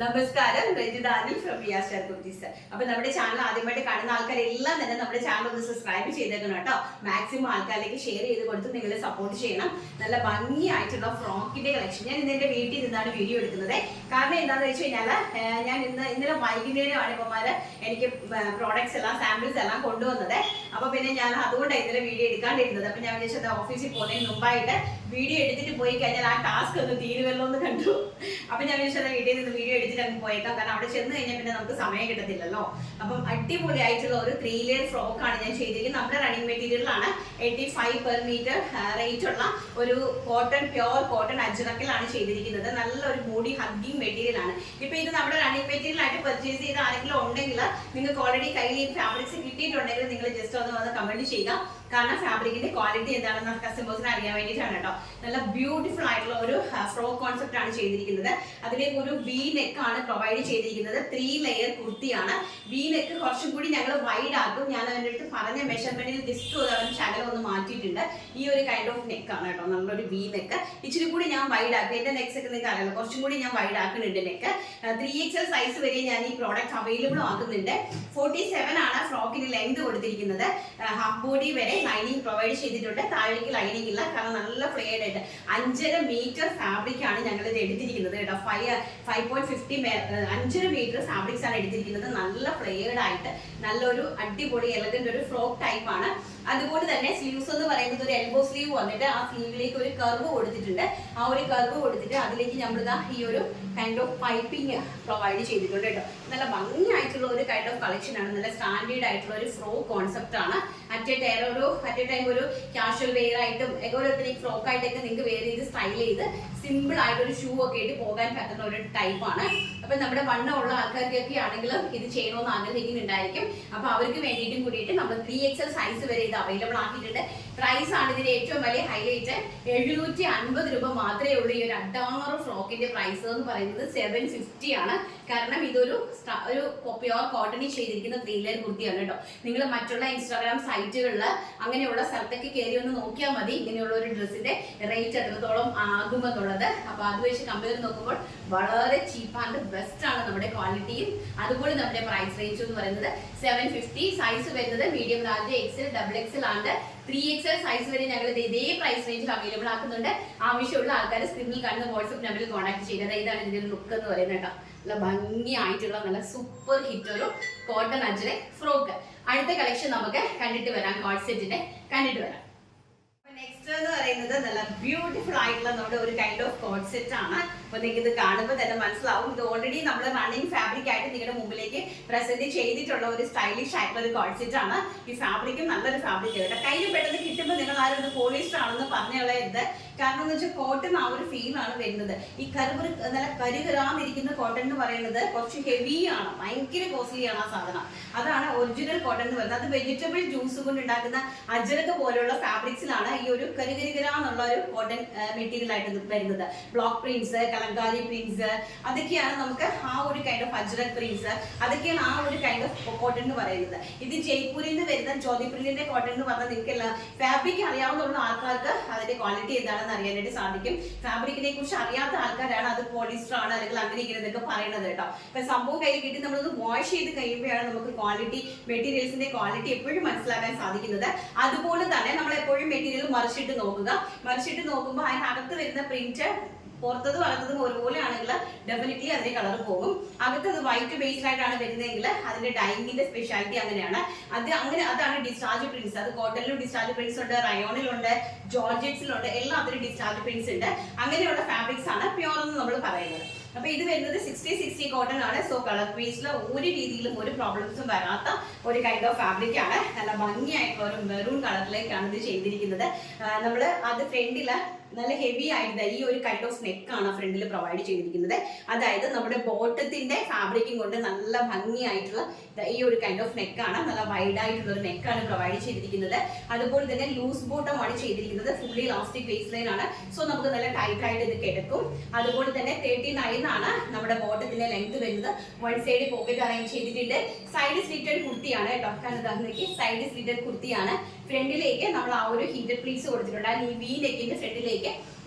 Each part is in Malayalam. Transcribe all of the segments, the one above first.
നമസ്കാരം, രഞ്ജിത അനിൽ ഫ്രം റിയാസ് സ്റ്റാർ കുർത്തീസ്. അപ്പൊ നമ്മുടെ ചാനൽ ആദ്യമായിട്ട് കാണുന്ന ആൾക്കാരെല്ലാം തന്നെ നമ്മുടെ ചാനൽ ഒന്ന് സബ്സ്ക്രൈബ് ചെയ്തേക്കണം കേട്ടോ. മാക്സിമം ആൾക്കാരിലേക്ക് ഷെയർ ചെയ്ത് കൊടുത്ത് നിങ്ങൾ സപ്പോർട്ട് ചെയ്യണം. നല്ല ഭംഗിയായിട്ടുള്ള ഫ്രോക്കിന്റെ കളക്ഷൻ ഞാൻ ഇന്ന് എന്റെ വീട്ടിൽ നിന്നാണ് വീഡിയോ എടുക്കുന്നത്. കാരണം എന്താണെന്ന് വെച്ച് കഴിഞ്ഞാൽ ഞാൻ ഇന്നലെ വൈകുന്നേരമാണ് ഇപ്പമാര് എനിക്ക് പ്രോഡക്ട്സ് എല്ലാം സാമ്പിൾസ് എല്ലാം കൊണ്ടുവന്നത്. അപ്പൊ പിന്നെ ഞാൻ അതുകൊണ്ടാണ് ഇന്നലെ വീഡിയോ എടുക്കാണ്ടിരുന്നത്. അപ്പൊ ഞാൻ വിചാരിച്ചത് ഓഫീസിൽ പോകുന്നതിന് മുമ്പായിട്ട് വീഡിയോ എടുത്തിട്ട് പോയി കഴിഞ്ഞാൽ ആ ടാസ്ക് ഒന്ന് തീരുവല്ലോ എന്ന് കണ്ടു. അപ്പൊ ഞാൻ വിചാരിച്ചത് വീട്ടിൽ നിന്ന് വീഡിയോ എടുത്തിട്ട് അങ്ങ് പോയേക്കാം. കാരണം അവിടെ ചെന്ന് കഴിഞ്ഞാൽ പിന്നെ നമുക്ക് സമയം കിട്ടത്തില്ലല്ലോ. അപ്പം അടിപൊളിയായിട്ടുള്ള ഒരു 3 ലെയർ ഫ്രോക്ക് ആണ് ഞാൻ ചെയ്തിരിക്കുന്നത്. നമ്മുടെ റണ്ണിങ് മെറ്റീരിയലാണ് 85 പെർ മീറ്റർ റേറ്റ് ഉള്ള ഒരു പ്യോർ കോട്ടൺ അജ്രക്കിലാണ് ചെയ്തിരിക്കുന്നത്. നല്ലൊരു മൂടി ഹഗ്ഗിങ് മെറ്റീരിയൽ ആണ്. ഇപ്പൊ ഇത് നമ്മുടെ റണ്ണിങ് മെറ്റീരിയൽ ആയിട്ട് പർച്ചേസ് ചെയ്ത ആരെങ്കിലും ഉണ്ടെങ്കിൽ നിങ്ങൾക്ക് ഓൾറെഡി കയ്യിൽ ഈ ഫാബ്രിക്സ് കിട്ടിയിട്ടുണ്ടെങ്കിൽ നിങ്ങൾ ജസ്റ്റ് ഒന്ന് വന്ന് കമന്റ് ചെയ്യുക. കാരണം ഫാബ്രിക്കിന്റെ ക്വാളിറ്റി എന്താണെന്ന് കസ്റ്റമേഴ്സിന് അറിയാൻ വേണ്ടിയിട്ടാണ് കേട്ടോ. നല്ല ബ്യൂട്ടിഫുൾ ആയിട്ടുള്ള ഒരു ഫ്രോക്ക് കോൺസെപ്റ്റ് ആണ് ചെയ്തിരിക്കുന്നത്. അതിലേക്ക് ഒരു വി നെക്ക് ആണ് പ്രൊവൈഡ് ചെയ്തിരിക്കുന്നത്. 3 ലെയർ കുർത്തിയാണ്. വി നെക്ക് കുറച്ചും കൂടി ഞങ്ങൾ വൈഡ് ആക്കും. ഞാൻ അതിൻ്റെ അടുത്ത് പറഞ്ഞ മെഷർമെന്റിൽ ജസ്റ്റ് ശകലം ഒന്ന് മാറ്റിയിട്ടുണ്ട്. ഈ ഒരു കൈൻഡ് ഓഫ് നെക്ക് ആണ് കേട്ടോ. നമ്മളൊരു വി നെക്ക് ഇച്ചിരി കൂടി ഞാൻ വൈഡ് ആക്കും. എന്റെ നെക്സ് ഒക്കെ നിങ്ങൾക്ക് അറിയാലോ, കുറച്ചും കൂടി ഞാൻ വൈഡ് ആക്കുന്നുണ്ട് നെക്ക്. 3XL സൈസ് വരെ ഞാൻ ഈ പ്രോഡക്റ്റ് അവൈലബിൾ ആക്കുന്നുണ്ട്. 47 ആണ് ഫ്രോക്കിന് ലെങ്ത് കൊടുത്തിരിക്കുന്നത്. ഹാഫ് ബോഡി വരെ ലൈനിങ് പ്രൊവൈഡ് ചെയ്തിട്ടുണ്ട്. താഴേക്ക് ലൈനിങ് ഇല്ല, കാരണം നല്ല ഫ്ലെയർഡ് ആയിട്ട് 5.5 മീറ്റർ ഫാബ്രിക് ആണ് ഞങ്ങൾ ഇത് എടുത്തിരിക്കുന്നത് കേട്ടോ. 5.50 മീറ്റർ ഫാബ്രിക്സ് ആണ് എടുത്തിരിക്കുന്നത്. നല്ല ഫ്ലെയർഡ് ആയിട്ട് നല്ലൊരു അടിപൊളി എലഗന്റ് ഒരു ഫ്രോക്ക് ടൈപ്പ് ആണ്. അതുപോലെ തന്നെ സ്ലീവ്സ് എന്ന് പറയുന്നത് ഒരു എൽബോ സ്ലീവ് വന്നിട്ട് ആ സ്ലീവിലേക്ക് ഒരു കർവ് കൊടുത്തിട്ടുണ്ട്. ആ ഒരു കർവ് കൊടുത്തിട്ട് അതിലേക്ക് നമ്മൾ ഈ ഒരു കൈൻഡ് ഓഫ് പൈപ്പിംഗ് പ്രൊവൈഡ് ചെയ്തിട്ടുണ്ട് കേട്ടോ. നല്ല ഭംഗിയായിട്ടുള്ള ഒരു കൈൻഡ് ഓഫ് കളക്ഷൻ ആണ്. നല്ല സ്റ്റാൻഡേർഡ് ആയിട്ടുള്ള ഒരു ഫ്രോക്ക് കോൺസെപ്റ്റ് ആണ്. അറ്റ് എ ടൈം ഒരു കാഷ്വൽ വെയർ ആയിട്ടും ഓരോരുത്തരും ഫ്രോക്ക് ആയിട്ടൊക്കെ നിങ്ങൾക്ക് വെയർ ചെയ്ത് സ്റ്റൈൽ ചെയ്ത് സിമ്പിൾ ആയിട്ട് ഒരു ഷൂ ഒക്കെ ആയിട്ട് പോകാൻ പറ്റുന്ന ഒരു ടൈപ്പ് ആണ്. അപ്പൊ നമ്മുടെ വണ്ണമുള്ള ആൾക്കാർക്കൊക്കെ ആണെങ്കിലും ഇത് ചെയ്യണമെന്ന് ആഗ്രഹിക്കുന്നുണ്ടായിരിക്കും. അപ്പൊ അവർക്ക് വേണ്ടിയിട്ടും കൂടിയിട്ട് നമ്മൾ 3XL സൈസ് വരെ ഇത് അവൈലബിൾ ആക്കിയിട്ടുണ്ട്. പ്രൈസ് ആണ് ഇതിന്റെ ഏറ്റവും വലിയ ഹൈലൈറ്റ്. 750 രൂപ മാത്രമേ ഉള്ളൂ. ഈ ഒരു അഡാറ് ഫ്രോക്കിന്റെ പ്രൈസ് എന്ന് പറയുന്നത് 750 ആണ്. കാരണം ഇതൊരു പ്യോർ കോട്ടണിൽ ചെയ്തിരിക്കുന്ന 3 ലെയർ കുർത്തിയാണ് കേട്ടോ. നിങ്ങൾ മറ്റുള്ള ഇൻസ്റ്റാഗ്രാം സൈറ്റുകളിൽ അങ്ങനെയുള്ള സ്ഥലത്തൊക്കെ കയറി ഒന്ന് നോക്കിയാൽ മതി ഇങ്ങനെയുള്ള ഒരു ഡ്രസ്സിന്റെ റേറ്റ് എത്രത്തോളം ആകുമെന്നുള്ളത്. അപ്പൊ അത് വെച്ച് കമ്പയർ നോക്കുമ്പോൾ വളരെ ചീപ്പ് ആൻഡ് ബെസ്റ്റ് ആണ് നമ്മുടെ ക്വാളിറ്റിയും. അതുപോലെ നമ്മുടെ പ്രൈസ് റേഞ്ച് എന്ന് പറയുന്നത് 750. സൈസ് വരുന്നത് മീഡിയം, ലാർജ്, XL, XXL ആണ്. 3XL സൈസ് വരെ ഞങ്ങൾ ഇതേ പ്രൈസ് റേഞ്ചിൽ അവൈലബിൾ ആക്കുന്നുണ്ട്. ആവശ്യമുള്ള ആൾക്കാർ സ്ക്രീനിൽ കാണുന്ന വാട്സ്ആപ്പ് നമ്പറിൽ കോൺടാക്ട് ചെയ്യുന്നത്. ഇതാണ് ഇതിന്റെ ലുക്ക് എന്ന് പറയുന്നത് കേട്ടോ. നല്ല ഭംഗിയായിട്ടുള്ള നല്ല സൂപ്പർ ഹിറ്റ് ഒരു കോട്ടൺ അജ്രെ ഫ്രോക്ക്. അടുത്ത കളക്ഷൻ നമുക്ക് കണ്ടിട്ട് വരാം. കോട്ട് സെറ്റിന്റെ കണ്ടിട്ട് വരാം. നെക്സ്റ്റ് എന്ന് പറയുന്നത് നല്ല ബ്യൂട്ടിഫുൾ ആയിട്ടുള്ള നമ്മുടെ ഒരു കൈൻഡ് ഓഫ് കോട്ട് സെറ്റ് ആണ്. അപ്പൊ നിങ്ങൾക്ക് ഇത് കാണുമ്പോൾ തന്നെ മനസ്സിലാവും ഇത് ഓൾറെഡി നമ്മൾ റണ്ണിങ് ഫാബ്രിക് ആയിട്ട് നിങ്ങളുടെ മുമ്പിലേക്ക് പ്രസന്റ് ചെയ്തിട്ടുള്ള ഒരു സ്റ്റൈലിഷ് ആയിട്ടുള്ള ഒരു കോട്ട് സെറ്റ് ആണ്. ഈ ഫാബ്രിക്കും നല്ലൊരു ഫാബ്രിക് ആണ്. കയ്യിൽ പെട്ടെന്ന് കിട്ടുമ്പോൾ നിങ്ങൾ ആരും ഇത് പോളിസ്റ്റർ ആണെന്ന് പറഞ്ഞുള്ളത്. കാരണം എന്ന് വെച്ചാൽ കോട്ടൺ ആ ഒരു ഫീൽ ആണ് വരുന്നത്. ഈ നല്ല കരുകരാന്നിരിക്കുന്ന കോട്ടൺ എന്ന് പറയുന്നത് കുറച്ച് ഹെവി ആണ്, ഭയങ്കര കോസ്റ്റ്ലി ആണ് ആ സാധനം. അതാണ് ഒറിജിനൽ കോട്ടൺ എന്ന് പറയുന്നത്. അത് വെജിറ്റബിൾ ജ്യൂസ് കൊണ്ട് ഉണ്ടാക്കുന്ന അജരക പോലെയുള്ള ഫാബ്രിക്സിലാണ് ഈ ഒരു കരികരികരാന്നുള്ള ഒരു കോട്ടൺ മെറ്റീരിയൽ ആയിട്ട് വരുന്നത്. ബ്ലോക്ക് പ്രിന്റ്സ്, കലങ്കാരി പ്രിന്റ്സ്, അതൊക്കെയാണ് നമുക്ക് ആ ഒരു കൈൻഡ് ഓഫ് അജ്രക് പ്രിന്റ്സ്, അതൊക്കെയാണ് ആ ഒരു കൈൻഡ് ഓഫ് കോട്ടൺ എന്ന് പറയുന്നത്. ഇത് ജയ്പൂരിൽ നിന്ന് വരുന്ന ജ്യോതി പ്രിന്റിന്റെ കോട്ടൺ എന്ന് പറഞ്ഞാൽ നിങ്ങൾക്ക് ഫാബ്രിക് അറിയാവുന്ന ആൾക്കാർക്ക് അതിന്റെ ക്വാളിറ്റി എന്താണെന്ന് അറിയാനായിട്ട് സാധിക്കും. ഫാബ്രിക്കിനെ കുറിച്ച് അറിയാത്ത ആൾക്കാരാണ് അത് പോളിസ്റ്റർ ആണ് അല്ലെങ്കിൽ അങ്ങനെ ഇങ്ങനെയൊക്കെ പറയുന്നത് കേട്ടോ. ഇപ്പൊ സംഭവം കയ്യിൽ കിട്ടി നമ്മളത് വാഷ് ചെയ്ത് കഴിയുമ്പോഴാണ് നമുക്ക് ക്വാളിറ്റി, മെറ്റീരിയൽസിന്റെ ക്വാളിറ്റി എപ്പോഴും മനസ്സിലാക്കാൻ സാധിക്കുന്നത്. അതുപോലെ തന്നെ നമ്മൾ എപ്പോഴും മെറ്റീരിയൽ മറിച്ചിട്ട് നോക്കുക. മറിച്ചിട്ട് നോക്കുമ്പോൾ അതിനകത്ത് വരുന്ന പ്രിന്റ് പുറത്തതും അകത്തതും ഒരുപോലെ ആണെങ്കിൽ ഡെഫിനറ്റ്ലി അതിന്റെ കളർ പോകും. അകത്തത് വൈറ്റ് ബേസ്ഡായിട്ടാണ് വരുന്നതെങ്കിൽ അതിന്റെ ഡൈയിങ്ങിന്റെ സ്പെഷ്യാലിറ്റി അങ്ങനെയാണ്. അതാണ് ഡിസ്ചാർജ് പ്രിന്റ്സ്. അത് കോട്ടണിലും ഡിസ്ചാർജ് പ്രിന്റ്സ് ഉണ്ട്, റയോണിലുണ്ട്, ജോർജറ്റ്സിലുണ്ട്, എല്ലാത്തിലും ഡിസ്ചാർജ് പ്രിന്റ്സ് ഉണ്ട്. അങ്ങനെയുള്ള ഫാബ്രിക്സ് ആണ് പ്യോർ എന്ന് നമ്മൾ പറയുന്നത്. അപ്പൊ ഇത് വരുന്നത് 60-60 കോട്ടൺ ആണ്. സോ കളർ പീസിൽ ഒരു രീതിയിലും ഒരു പ്രോബ്ലംസും വരാത്ത ഒരു കൈൻഡ് ഓഫ് ഫാബ്രിക് ആണ്. നല്ല ഭംഗിയായിട്ടുള്ള ഒരു മെറൂൺ കളറിലേക്കാണ് ഇത് ചെയ്തിരിക്കുന്നത്. നമ്മൾ അത് ഫ്രണ്ടില് നല്ല ഹെവി ആയിട്ട് ഈ ഒരു കൈൻഡ് ഓഫ് നെക്ക് ആണ് ഫ്രണ്ടിൽ പ്രൊവൈഡ് ചെയ്തിരിക്കുന്നത്. അതായത് നമ്മുടെ ബോട്ടത്തിന്റെ ഫാബ്രിക്കും കൊണ്ട് നല്ല ഭംഗിയായിട്ടുള്ള ഈ ഒരു കൈൻഡ് ഓഫ് നെക്കാണ്. നല്ല വൈഡ് ആയിട്ടുള്ള ഒരു നെക്കാണ് പ്രൊവൈഡ് ചെയ്തിരിക്കുന്നത്. അതുപോലെ തന്നെ ലൂസ് ബോട്ടം ആണ് ചെയ്തിരിക്കുന്നത്. ഫുള്ളി ഇലാസ്റ്റിക് വേസ്റ്റ് ലൈൻ ആണ്. സോ നമുക്ക് നല്ല ടൈറ്റ് ആയിട്ട് ഇത് കിടക്കും. അതുപോലെ തന്നെ 39 ആണ് നമ്മുടെ ബോട്ടത്തിന്റെ ലെങ്ത് വരുന്നത്. വൺ സൈഡ് പോക്കറ്റ് അറേഞ്ച് ചെയ്തിട്ടുണ്ട്. സൈഡ് സ്ലിറ്റഡ് കുർത്തിയാണ് കേട്ടോ. കാരണം സൈഡ് സ്ലിറ്റഡ് കുർത്തിയാണ്. ഫ്രണ്ടിലേക്ക് നമ്മൾ ആ ഒരു ഹീറ്റഡ് പ്ലീറ്റ്സ് കൊടുത്തിട്ടുണ്ട്. ആ വി നെക്കിന്റെ ഫ്രണ്ടിലേക്ക്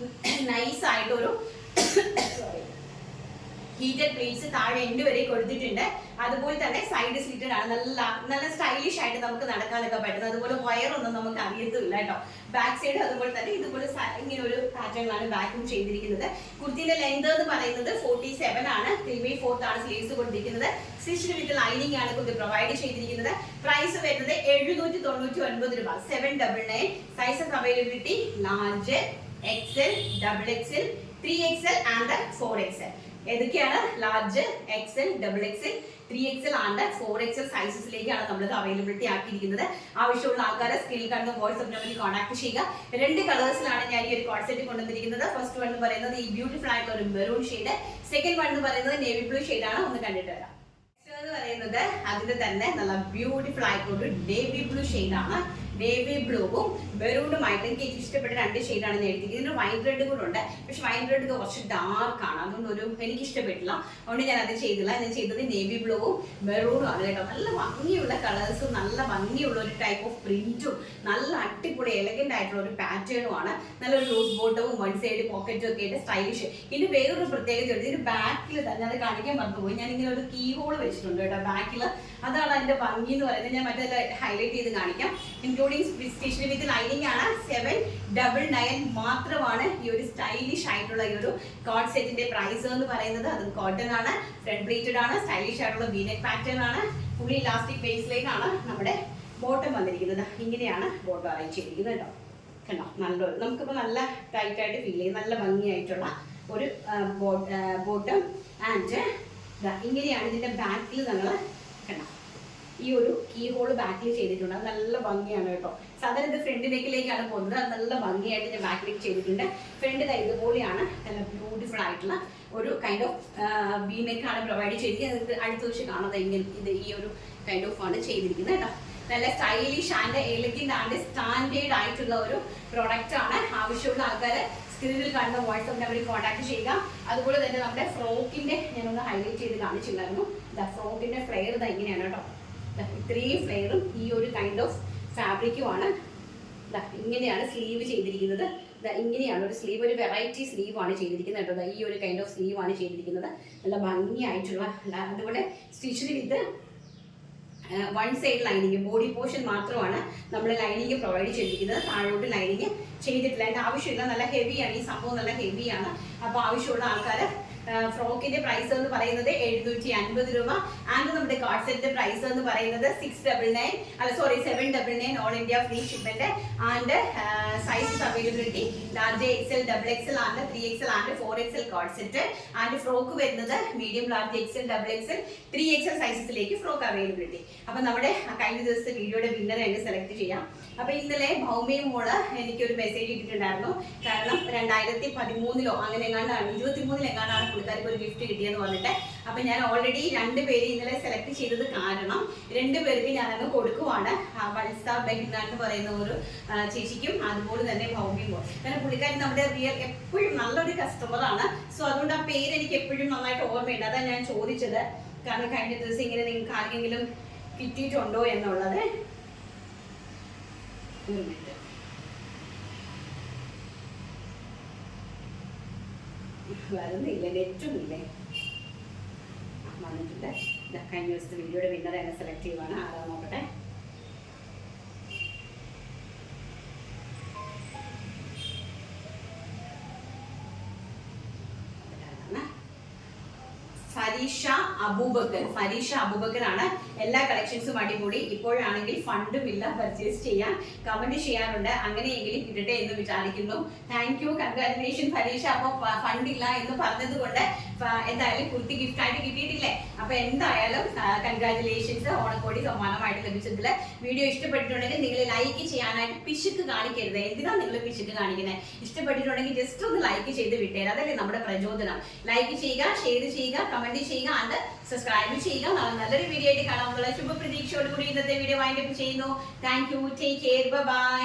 നൈസ് ആയിട്ടൊരു ഹീറ്റഡ് പ്ലേറ്റ്സ് താഴെ എൻഡ് വരെ കൊടുത്തിട്ടുണ്ട്. അതുപോലെ തന്നെ സൈഡ് സ്ലിറ്റഡ് ആണ്. നല്ല സ്റ്റൈലിഷ് ആയിട്ട് നമുക്ക് നടക്കാനൊക്കെ പറ്റുന്നത്. അതുപോലെ വയറൊന്നും നമുക്ക് അറിയത്തില്ല കേട്ടോ. ബാക്ക് സൈഡ് അതുപോലെ തന്നെ ഇതുപോലെ ഇങ്ങനെ ഒരു പാറ്റേണിലാണ് ബാക്കും ചെയ്തിരിക്കുന്നത്. കുർത്തിന്റെ ലെങ്ത് എന്ന് പറയുന്നത് 47 ആണ്. 3/4 ആണ് സ്ലീവ്സ് കൊടുത്തിരിക്കുന്നത്. സ്റ്റിച്ച്ഡ് വിത്ത് ലൈനിങ് ആണ് കുർത്തി പ്രൊവൈഡ് ചെയ്തിരിക്കുന്നത്. പ്രൈസ് വരുന്നത് 799 രൂപ. 799. Sizes availability large, XL, XXL, 3XL and 4XL. ഏതൊക്കെയാണ്? Large, XL, XXL, 3XL and 4XL സൈസസിലേക്കാണ് നമ്മളിത് അവൈലബിലിറ്റി ആക്കിയിരിക്കുന്നത്. ആവശ്യമുള്ള ആൾക്കാരെ സ്ക്രീനിൽ കാണുന്ന വാട്സ്ആപ്പ് നമ്പറിൽ കോൺടാക്ട് ചെയ്യുക. 2 കളേഴ്സിലാണ് ഞാൻ ഈ ഒരു കോഡ് സെറ്റ് കൊണ്ടുവന്നിരിക്കുന്നത്. ഫസ്റ്റ് വൺ എന്ന് പറയുന്നത് ഈ ബ്യൂട്ടിഫുൾ ആയിട്ടുള്ള ഒരു മെറൂൺ ഷെയ്ഡ്, സെക്കൻഡ് വൺ എന്ന് പറയുന്നത് നേവി ബ്ലൂ ഷെയ്ഡ് ആണ്. ഒന്ന് കണ്ടിട്ട് വരാം. എന്ന് പറയുന്നത് അതിന്റെ തന്നെ നല്ല ബ്യൂട്ടിഫുൾ ആയിട്ടുള്ള ഒരു നേവി ബ്ലൂ ഷെയ്ഡ് ആണ്. നേവി ബ്ലൂവും മെറൂണുമായിട്ട് എനിക്ക് ഇഷ്ടപ്പെട്ട 2 ഷെയ്ഡാണ് ഞാൻ എടുത്തിരിക്കുന്നത്. ഇതിന് വൈൻ റെഡ് കൂടെ ഉണ്ട്. പക്ഷെ വൈൻ റെഡ് കുറച്ച് ഡാർക്ക് ആണ്, അതുകൊണ്ട് എനിക്ക് ഇഷ്ടപ്പെട്ടില്ല. അതുകൊണ്ട് ഞാൻ അത് ചെയ്തില്ല. ഞാൻ ചെയ്തത് നേവി ബ്ലൂവും മെറൂണും ആണ് കേട്ടോ. നല്ല ഭംഗിയുള്ള കളേഴ്സും നല്ല ഭംഗിയുള്ള ഒരു ടൈപ്പ് ഓഫ് പ്രിന്റും നല്ല അടിപൊളി എലഗന്റ് ആയിട്ടുള്ള ഒരു പാറ്റേണും ആണ്. നല്ലൊരു ലൂസ് ബോട്ടവും വൺ സൈഡ് പോക്കറ്റും ഒക്കെ ആയിട്ട് സ്റ്റൈലിഷ്. ഇതിന് വേറൊരു പ്രത്യേകത ഉണ്ട്. ഇതിന് ബാക്കിൽ തന്നെ അത് കാണിക്കാൻ മറന്നുപോയി. ഞാൻ ഇങ്ങനെ ഒരു കീ ഹോൾ വെച്ചിട്ടുണ്ട് കേട്ടോ ബാക്കിൽ. അതാണ് അതിന്റെ ഭംഗി എന്ന് പറയുന്നത്. ഞാൻ മറ്റേ ഹൈലൈറ്റ് ചെയ്ത് കാണിക്കാം. സ്റ്റിച്ച്ഡ് വിത്ത് ലൈനിങ് ആണ്. 799 മാത്രമാണ് ഈ ഒരു സ്റ്റൈലിഷ് ആയിട്ടുള്ള ഈ ഒരു കോഡ് സെറ്റിന്റെ പ്രൈസ് എന്ന് പറയുന്നത്. അതും കോട്ടൺ ആണ്, ഫ്രണ്ട് പ്ലേറ്റഡ് ആണ്, സ്റ്റൈലിഷ് ആയിട്ടുള്ള വീനെക്ക് പാറ്റേൺ ആണ്. ഫുള്ളി ഇലാസ്റ്റിക് ബേസിലേക്കാണ് നമ്മുടെ ബോട്ടം വന്നിരിക്കുന്നത്. ഇങ്ങനെയാണ് ബോട്ടം അറേഞ്ച് ചെയ്തിരിക്കുന്നത് കേട്ടോ. കണ്ടോ, നല്ലൊരു നമുക്കിപ്പോൾ നല്ല ടൈറ്റ് ആയിട്ട് ഫീൽ ചെയ്യും. നല്ല ഭംഗിയായിട്ടുള്ള ഒരു ബോട്ടം ആൻഡ് ഇങ്ങനെയാണ് ഇതിന്റെ ബാക്കിൽ നമ്മൾ കണ്ടോ ഈ ഒരു കീ ഹോൾ ബാക്കിൽ ചെയ്തിട്ടുണ്ട്. അത് നല്ല ഭംഗിയാണ് കേട്ടോ. സാധാരണ ഇത് ഫ്രണ്ട് നെക്കിലേക്കാണ് പോകുന്നത്. അത് നല്ല ഭംഗിയായിട്ട് ഞാൻ ബാക്കിലേക്ക് ചെയ്തിട്ടുണ്ട്. ഫ്രണ്ട് ഇതുപോലെയാണ് നല്ല ബ്യൂട്ടിഫുൾ ആയിട്ടുള്ള ഒരു കൈൻഡ് ഓഫ് വി നെക്കാണ് പ്രൊവൈഡ് ചെയ്തിരിക്കുന്നത്. അടുത്ത ദിവസം കാണുന്നത് ഇത് ഈ ഒരു കൈൻഡ് ഓഫ് ആണ് ചെയ്തിരിക്കുന്നത് കേട്ടോ. നല്ല stylish and elegant and standard ആയിട്ടുള്ള ഒരു പ്രോഡക്റ്റ് ആണ്. ആവശ്യമുള്ള ആൾക്കാർ സ്ക്രീനിൽ കാണുന്ന വാട്സ്ആപ്പ് നമ്പറിൽ കോൺടാക്ട് ചെയ്യുക. അതുപോലെ തന്നെ നമ്മുടെ ഫ്രോക്കിന്റെ ഞാനൊന്ന് ഹൈലൈറ്റ് ചെയ്ത് കാണിച്ചിട്ടുണ്ടായിരുന്നു. ഫ്രോക്കിന്റെ ഫ്ലെയർ ഇങ്ങനെയാണ് കേട്ടോ. ഇത്രയും ഫ്ലെയറും ഈ ഒരു കൈൻഡ് ഓഫ് ഫാബ്രിക്കുമാണ്. ഇങ്ങനെയാണ് സ്ലീവ് ചെയ്തിരിക്കുന്നത്. ഇങ്ങനെയാണ് ഒരു സ്ലീവ്, ഒരു വെറൈറ്റി സ്ലീവ് ആണ് ചെയ്തിരിക്കുന്നത് കേട്ടോ. ഈ ഒരു കൈൻഡ് ഓഫ് സ്ലീവ് ആണ് ചെയ്തിരിക്കുന്നത്. നല്ല ഭംഗിയായിട്ടുള്ള. അതുപോലെ stitched with one side lining, body portion മാത്രമാണ് നമ്മൾ ലൈനിങ് പ്രൊവൈഡ് ചെയ്തിരിക്കുന്നത്. താഴോട്ട് ലൈനിങ് ചെയ്തിട്ടില്ല. അതിൻ്റെ ആവശ്യമില്ല. നല്ല ഹെവിയാണ് ഈ സംഭവം, നല്ല ഹെവിയാണ്. അപ്പോൾ ആവശ്യമുള്ള ആൾക്കാർ ഫ്രോക്കിന്റെ പ്രൈസ് എന്ന് പറയുന്നത് 750 രൂപ. ആൻഡ് നമ്മുടെ കാർഡ് സെറ്റിന്റെ പ്രൈസ് എന്ന് പറയുന്നത് 799 all India free shipment. And sizes availability large, XL, XXL and 3XL and 4XL coord set. And frock വരുന്നത് medium, large, XL, XXL, 3XL സൈസസിലേക്ക് ഫ്രോക്ക് അവൈലബിലിറ്റി. അപ്പൊ നമ്മുടെ കഴിഞ്ഞ ദിവസത്തെ വീഡിയോയുടെ വിന്നറെ എന്നെ സെലക്ട് ചെയ്യാം. അപ്പൊ ഇന്നലെ ഭൗമി മോള് എനിക്കൊരു മെസ്സേജ് ഇട്ടിട്ടുണ്ടായിരുന്നു. കാരണം 2013 അങ്ങനെ എങ്ങാണ്ടാണ്, 23 എങ്ങാണ്ടാണ് പുള്ളിക്കാർക്ക് ഒരു ഗിഫ്റ്റ് കിട്ടിയെന്ന് പറഞ്ഞിട്ട്. അപ്പൊ ഞാൻ ഓൾറെഡി 2 പേര് ഇന്നലെ സെലക്ട് ചെയ്തത് കാരണം 2 പേർക്ക് ഞാനങ്ങ് കൊടുക്കുവാണ്. വത്സ ബെഹിന എന്ന് പറയുന്ന ഒരു ചേച്ചിക്കും അതുപോലെ തന്നെ ഭൗമി മോൾ. കാരണം പുള്ളിക്കാരി നമ്മുടെ റിയൽ എപ്പോഴും നല്ലൊരു കസ്റ്റമറാണ്. സോ അതുകൊണ്ട് ആ പേര് എനിക്ക് എപ്പോഴും നന്നായിട്ട് ഓർമ്മയുണ്ട്. അതാണ് ഞാൻ ചോദിച്ചത്. കാരണം കഴിഞ്ഞ ദിവസം ഇങ്ങനെ നിങ്ങൾക്ക് ആർക്കെങ്കിലും കിട്ടിയിട്ടുണ്ടോ എന്നുള്ളത്. വരുന്നില്ല, നെറ്റും ഇല്ലേ. വന്നിട്ടുണ്ട്. കഴിഞ്ഞ ദിവസത്തെ വീഡിയോയുടെ വിന്നറെ എന്നെ സെലക്ട് ചെയ്യുവാണ്. ആരാ നോക്കട്ടെ. ഫരീഷ അബൂബക്കർ ആണ്. എല്ലാ കളക്ഷൻസും അടിപൊളി. ഇപ്പോഴാണെങ്കിൽ ഫണ്ടും ഇല്ല, പർച്ചേസ് ചെയ്യാൻ കമന്റ് ചെയ്യാറുണ്ട്. അങ്ങനെയെങ്കിലും കിട്ടട്ടെ എന്ന് വിചാരിക്കുന്നു. Thank you, congratulation Fareesha. അപ്പൊ ഫണ്ടില്ല എന്ന് പറഞ്ഞത് കൊണ്ട് എന്തായാലും കുർത്തി ഗിഫ്റ്റ് ആയിട്ട് കിട്ടിയിട്ടില്ലേ. അപ്പൊ എന്തായാലും കൺഗ്രാറ്റുലേഷൻസ്. ഓണക്കോടി സമ്മാനമായിട്ട് ലഭിച്ചതിൽ വീഡിയോ ഇഷ്ടപ്പെട്ടിട്ടുണ്ടെങ്കിൽ നിങ്ങൾ ലൈക്ക് ചെയ്യാനായിട്ട് പിശുക്ക് കാണിക്കരുത്. എന്തിനാണ് നിങ്ങൾ പിശുക്ക് കാണിക്കുന്നത്? ഇഷ്ടപ്പെട്ടിട്ടുണ്ടെങ്കിൽ ജസ്റ്റ് ഒന്ന് ലൈക്ക് ചെയ്ത് വിട്ടേരാം. അതല്ലേ നമ്മുടെ പ്രചോദനം. ലൈക്ക് ചെയ്യുക, ഷെയർ ചെയ്യുക, കമന്റ് ചെയ്യുക ആൻഡ് സബ്സ്ക്രൈബ് ചെയ്യുക. നല്ലൊരു വീഡിയോ ആയിട്ട് കാണാനുള്ള ശുഭപ്രതീക്ഷയോടുകൂടി ഇന്നത്തെ വീഡിയോ വൈൻഡ് അപ്പ് ചെയ്യുന്നു. Thank you, take care, by.